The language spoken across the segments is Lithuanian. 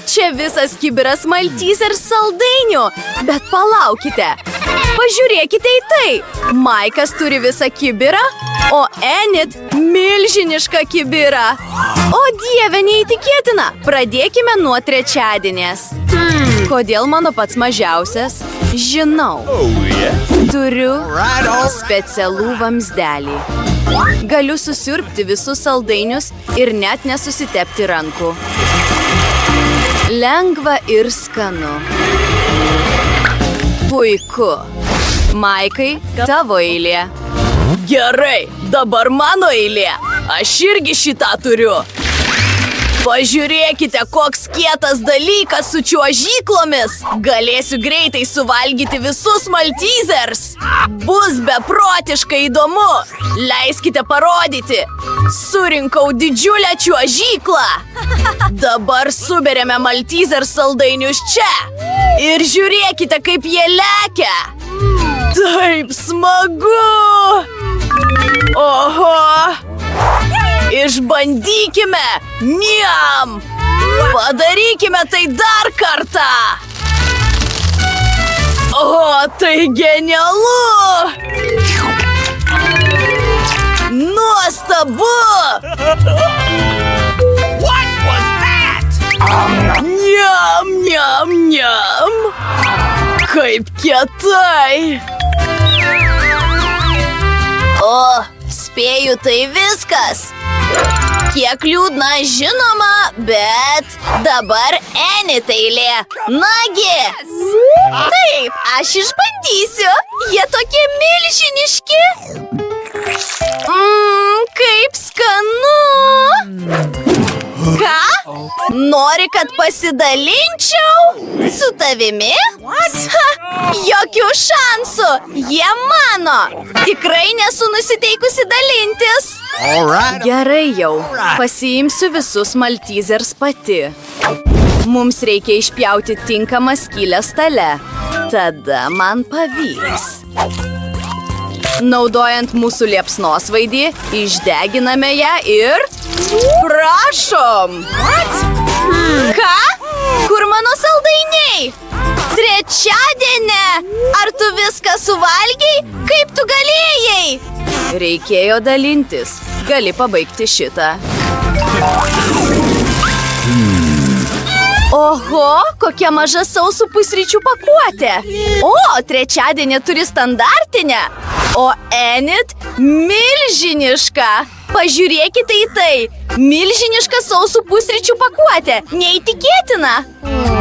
čia visas kibiras Maltesers saldainių. Bet palaukite. Pažiūrėkite į tai. Maikas turi visą kibirą, o Enid milžinišką kibirą. O Dieve, neįtikėtina. Pradėkime nuo trečiadienės. Kodėl mano pats mažiausias? Žinau. Turiu specialų vamzdelį. Galiu susiurbti visus saldainius ir net nesusitepti rankų. Lengva ir skanu. Puiku. Maikai, tavo eilė. Gerai, dabar mano eilė. Aš irgi šitą turiu. Pažiūrėkite, koks kietas dalykas su čiuožyklomis. Galėsiu greitai suvalgyti visus Maltesers. Bus beprotiškai įdomu. Leiskite parodyti. Surinkau didžiulę čiuožyklą. Dabar suberėme Maltesers saldainius čia. Ir žiūrėkite, kaip jie lekia. Taip smagu. Oho. Išbandykime! Niam! Padarykime tai dar kartą! O, tai genialu! Nuostabu! What was that? Niam, niam, niam! Kaip kietai! O, spėju, tai viskas. Kiek liūdna, žinoma, bet dabar Enid eilė. Nagi! Taip, aš išbandysiu. Jie tokie milžiniški. Kaip skanu. Ką? Nori, kad pasidalinčiau su tavimi? Ha, jokių šansų. Jie mano. Tikrai nesu nusiteikusi dalintis. Gerai jau. Pasiimsiu visus Maltesers pati. Mums reikia išpjauti tinkamą skylę stale. Tada man pavyks. Naudojant mūsų liepsnosvaidį, išdeginame ją ir... Prašom! Ką? Kur mano saldainiai? Trečiadienį! Ar tu viską suvalgiai? Kaip tu galėjai? Reikėjo dalintis. Gali pabaigti šitą. Oho, kokia maža sausų pusryčių pakuotė. O, trečiadienį turi standartinę. O Enid milžiniška. Pažiūrėkite į tai. Milžiniška sausų pusryčių pakuotė. Neįtikėtina.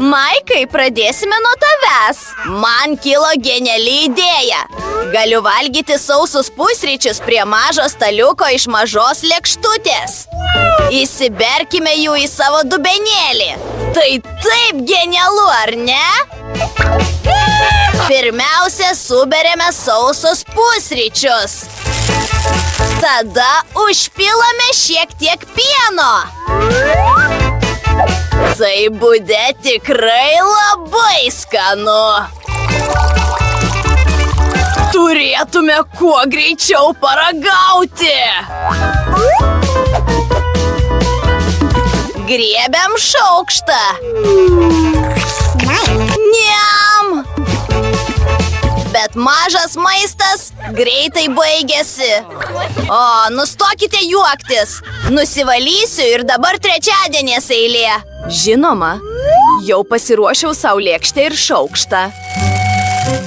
Maikai, pradėsime nuo tavęs. Man kilo geniali idėja. Galiu valgyti sausus pusryčius prie mažo staliuko iš mažos lėkštutės. Įsiberkime jų į savo dubenėlį. Tai taip genialu, ar ne? Pirmiausia, suberėme sausus pusryčius. Tada užpilame šiek tiek pieno. Tai bude tikrai labai skanu. Turėtume kuo greičiau paragauti. Griebiam šaukštą. Niam! Bet mažas maistas greitai baigėsi. O, nustokite juoktis. Nusivalysiu ir dabar trečiadienės eilė. Žinoma, jau pasiruošiau sau lėkštę ir šaukštą.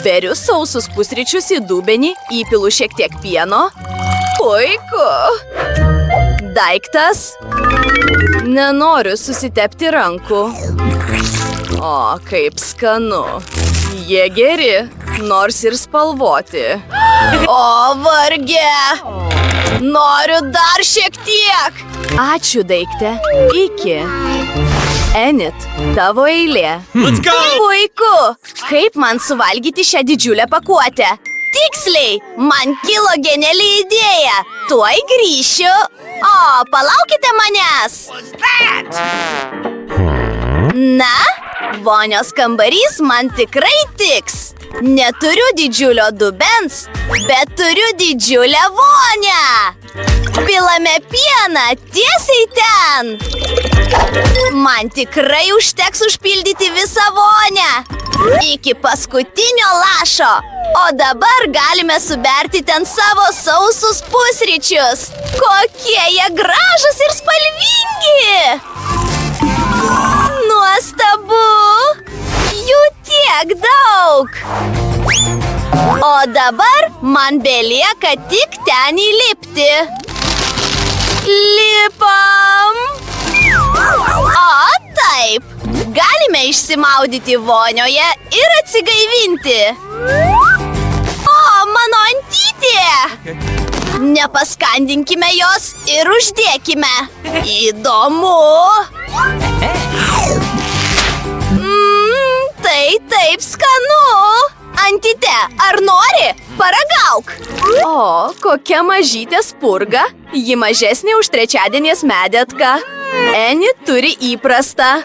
Beriu sausus pusryčius į dubenį, įpilu šiek tiek pieno. Puiku. Daiktas. Nenoriu susitepti rankų. O, kaip skanu. Jie geri, nors ir spalvoti. O, varge. Noriu dar šiek tiek. Ačiū, daikte. Iki. Enid, tavo eilė. Let's go! Puiku. Kaip man suvalgyti šią didžiulę pakuotę? Tiksliai, man kilo geniali idėja. Tuoj grįšiu. O, palaukite manęs. Na, vonios kambarys man tikrai tiks. Neturiu didžiulio dubens, bet turiu didžiulę vonią. Pilame pieną tiesiai ten. Man tikrai užteks užpildyti visą vonę. Iki paskutinio lašo. O dabar galime suberti ten savo sausus pusryčius. Kokie jie gražūs ir spalvingi. Nuostabu. Jų tiek daug. O dabar man belieka tik ten įlipti. Lipam. O taip. Galime išsimaudyti vonioje ir atsigaivinti. O, mano antytė. Nepaskandinkime jos ir uždėkime. Įdomu. Tai taip skanu. Antyte, ar nori? Paragauk. O, kokia mažytė spurga. Ji mažesnė už trečiadienės medetką. Enid turi įprastą.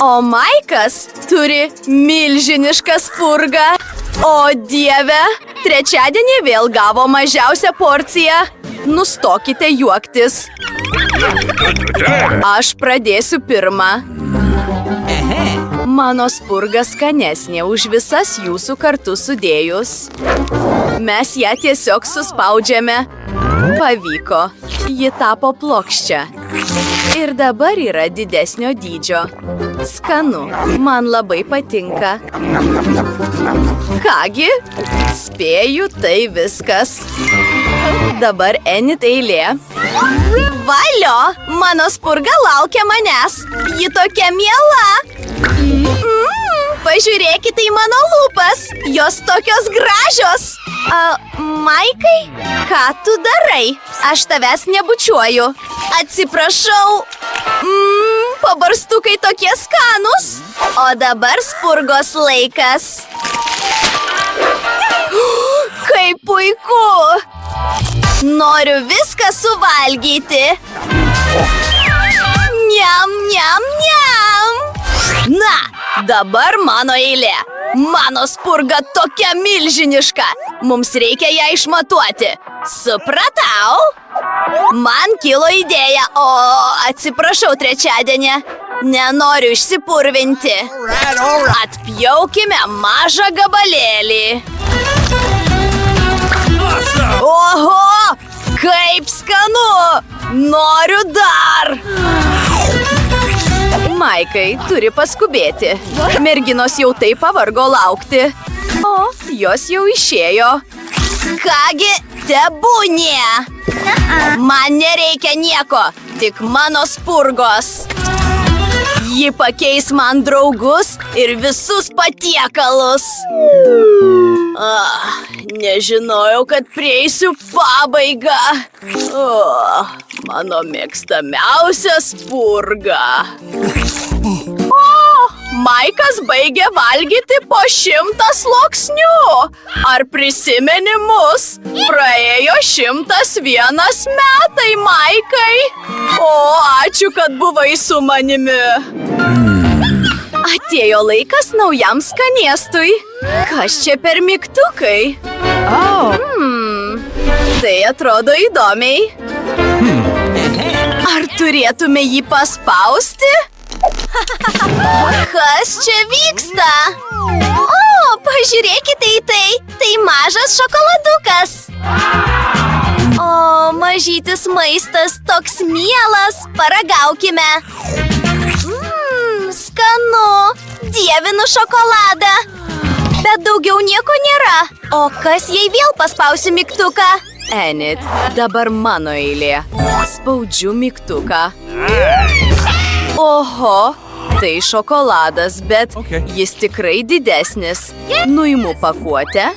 O Maikas turi milžinišką spurgą. O Dieve, trečiadienį vėl gavo mažiausią porciją. Nustokite juoktis. Aš pradėsiu pirmą. Mano spurga skanesnė už visas jūsų kartu sudėjus. Mes ją tiesiog suspaudžiame. Pavyko. Ji tapo plokščia. Ir dabar yra didesnio dydžio. Skanu. Man labai patinka. Kągi, spėju, tai viskas. Dabar Enid eilė. Valio, mano spurga laukia manęs. Ji tokia miela. Pažiūrėkite į mano lūpas. Jos tokios gražios. Maikai, ką tu darai? Aš tavęs nebučiuoju. Atsiprašau. Pabarstukai tokie skanus. O dabar spurgos laikas. Kaip puiku. Noriu viską suvalgyti. Niam, niam, niam. Na, dabar mano eilė. Mano spurga tokia milžiniška. Mums reikia ją išmatuoti. Supratau? Man kilo idėja. O, atsiprašau, trečiadienį. Nenoriu išsipurvinti. Atpjaukime mažą gabalėlį. Oho! Kaip skanu! Noriu dar! Maikai turi paskubėti. Merginos jau taip pavargo laukti. O, jos jau išėjo. Kągi, tebūnie. Man nereikia nieko, tik mano spurgos. Ji pakeis man draugus ir visus patiekalus. Nežinojau, kad prieisiu pabaigą. Mano mėgstamiausia spurga. Maikas baigė valgyti po 100 sluoksnių. Ar prisimeni mus? Praėjo 101 metai, Maikai. O, ačiū, kad buvai su manimi. Atėjo laikas naujam skanėstui. Kas čia per mygtukai? Tai atrodo įdomiai. Ar turėtume jį paspausti? Kas čia vyksta? O, pažiūrėkite į tai. Tai mažas šokoladukas. O, mažytis maistas toks mielas. Paragaukime. Skanu. Dievinu šokoladą. Bet daugiau nieko nėra. O kas jei vėl paspausiu mygtuką? Enid, dabar mano eilė. Spaudžiu mygtuką. Oho, tai šokoladas, bet jis tikrai didesnis. Nuimu pakuotę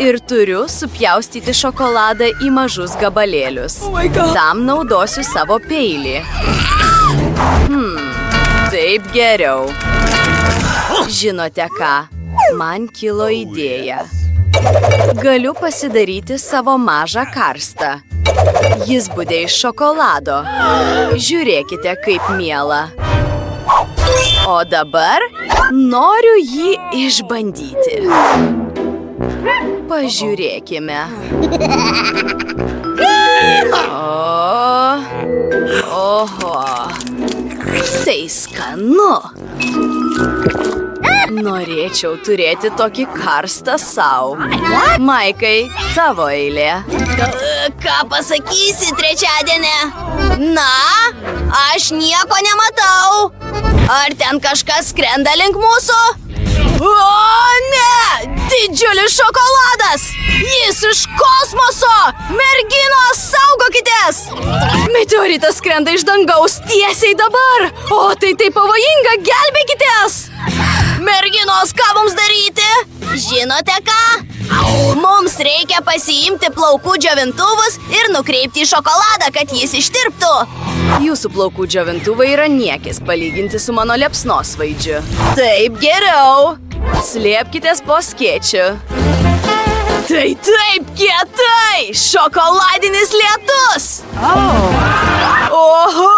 ir turiu supjaustyti šokoladą į mažus gabalėlius. Tam naudosiu savo peilį. Taip geriau. Žinote ką? Man kilo idėja. Galiu pasidaryti savo mažą karstą. Jis bude iš šokolado. Žiūrėkite, kaip miela. O dabar noriu jį išbandyti. Oho. Tai skanu. Norėčiau turėti tokį karstą sau. Maikai, tavo eilė. Ką pasakysi trečiadienį? Na, aš nieko nematau. Ar ten kažkas skrenda link mūsų? O, ne! Didžiulis šokoladas! Jis iš kosmoso! Merginos, saugokitės! Meteoritas skrenda iš dangaus tiesiai dabar! O, tai pavojinga, gelbėkitės! Merginos, ką mums daryti? Žinote ką? Mums reikia pasiimti plaukų džiovintuvus ir nukreipti į šokoladą, kad jis ištirptų. Jūsų plaukų džiovintuvai yra niekis palyginti su mano liepsnosvaidžiu. Taip geriau. Slėpkitės po skėčiu. Tai taip kietai! Šokoladinis lietus! Oho!